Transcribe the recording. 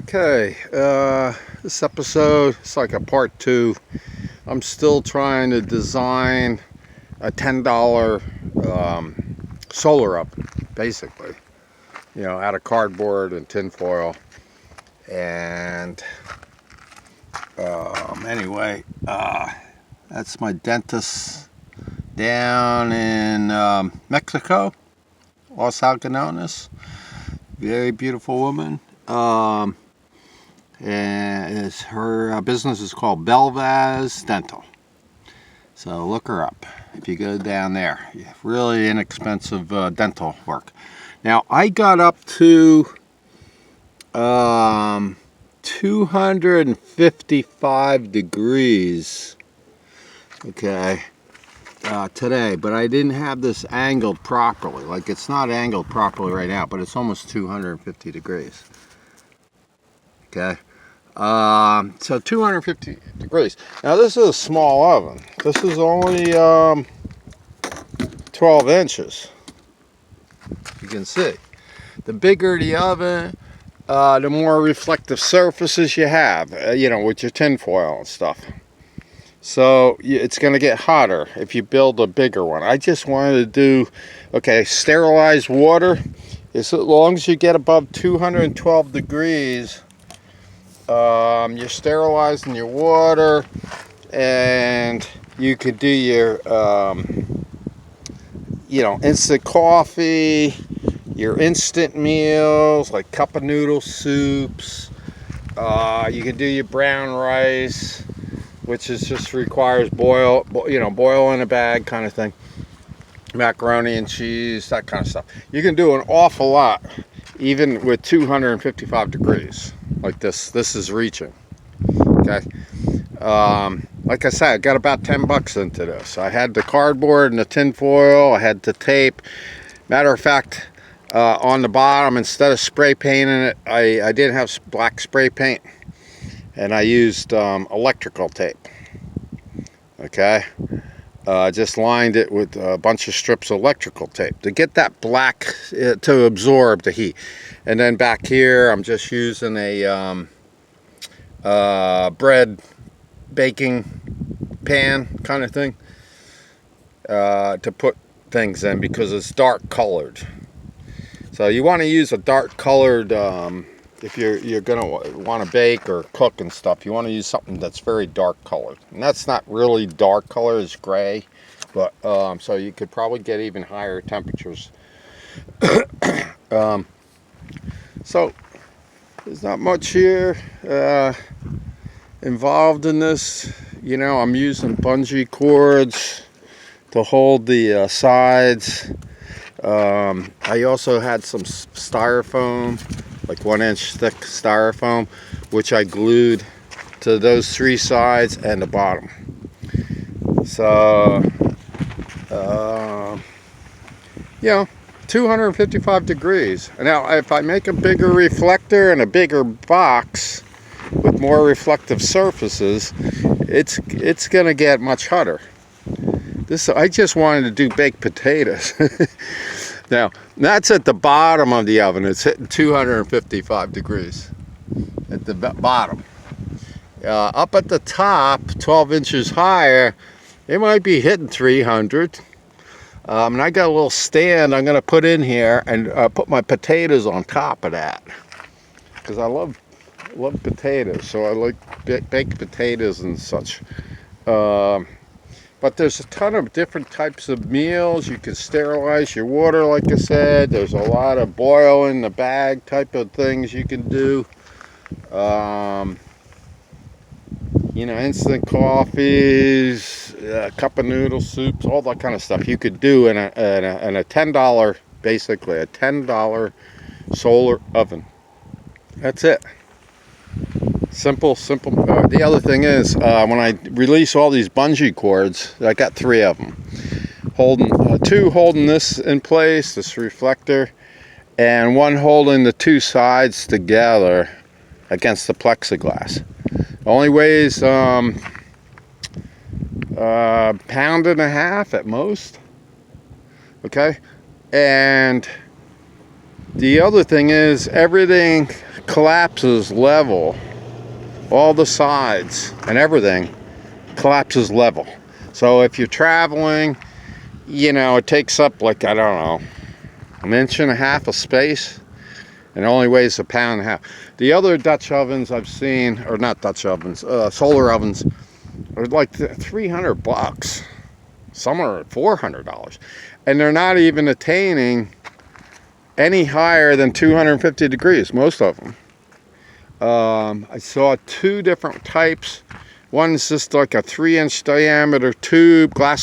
Okay, this episode, it's like a part two. I'm still trying to design a $10 solar oven, basically. You know, out of cardboard and tin foil. And anyway, that's my dentist down in Mexico, Los Algodones. Very beautiful woman. And her business is called Belvaz Dental. So look her up if you go down there. Really inexpensive dental work. Now I got up to 255 degrees, okay, today, but I didn't have this angled properly. Like, it's not angled properly right now, but it's almost 250 degrees. Okay, so 250 degrees. Now this is a small oven. This is only 12 inches. You can see. The bigger the oven, the more reflective surfaces you have, you know, with your tin foil and stuff. So it's going to get hotter if you build a bigger one. I just wanted to do, okay, sterilized water. As long as you get above 212 degrees, you're sterilizing your water, and you could do your, you know, instant coffee, your instant meals like cup of noodle soups. You can do your brown rice, which is just requires boil in a bag kind of thing. Macaroni and cheese, that kind of stuff. You can do an awful lot, even with 255 degrees. Like this is reaching. Okay. Like I said, I got about 10 bucks into this. I had the cardboard and the tin foil. I had the tape. Matter of fact, on the bottom, instead of spray painting it, I didn't have black spray paint, and I used electrical tape. Okay. Just lined it with a bunch of strips of electrical tape to get that black to absorb the heat. And then back here, I'm just using a bread baking pan kind of thing to put things in, because it's dark colored. So you want to use a dark colored, if you're gonna want to bake or cook and stuff, you want to use something that's very dark colored. And that's not really dark color, it's gray, but so you could probably get even higher temperatures. So there's not much here involved in this. You know, I'm using bungee cords to hold the sides. I also had some styrofoam, like 1-inch thick styrofoam, which I glued to those three sides and the bottom. So, you know, 255 degrees. Now, if I make a bigger reflector and a bigger box with more reflective surfaces, it's gonna get much hotter. I just wanted to do baked potatoes. Now, that's at the bottom of the oven. It's hitting 255 degrees at the bottom. Up at the top, 12 inches higher, it might be hitting 300. And I got a little stand I'm going to put in here and put my potatoes on top of that, because I love potatoes, so I like baked potatoes and such. But there's a ton of different types of meals. You can sterilize your water, like I said. There's a lot of boil in the bag type of things you can do. You know, instant coffees, cup of noodle soups, all that kind of stuff you could do in a $10, basically a $10 solar oven. That's it. Simple. The other thing is, when I release all these bungee cords, I got 3 of them, two holding this in place, this reflector, and one holding the 2 sides together against the plexiglass. Only weighs pound and a half at most. Okay, and the other thing is, everything collapses level. All the sides and everything collapses level. So if you're traveling, you know, it takes up like, I don't know, 1.5 inches of space, and it only weighs 1.5 pounds. The other Dutch ovens I've seen, or not Dutch ovens, solar ovens, are like $300. Some are $400, and they're not even attaining any higher than 250 degrees, most of them. I saw 2 different types. One's just like a 3-inch diameter tube, glass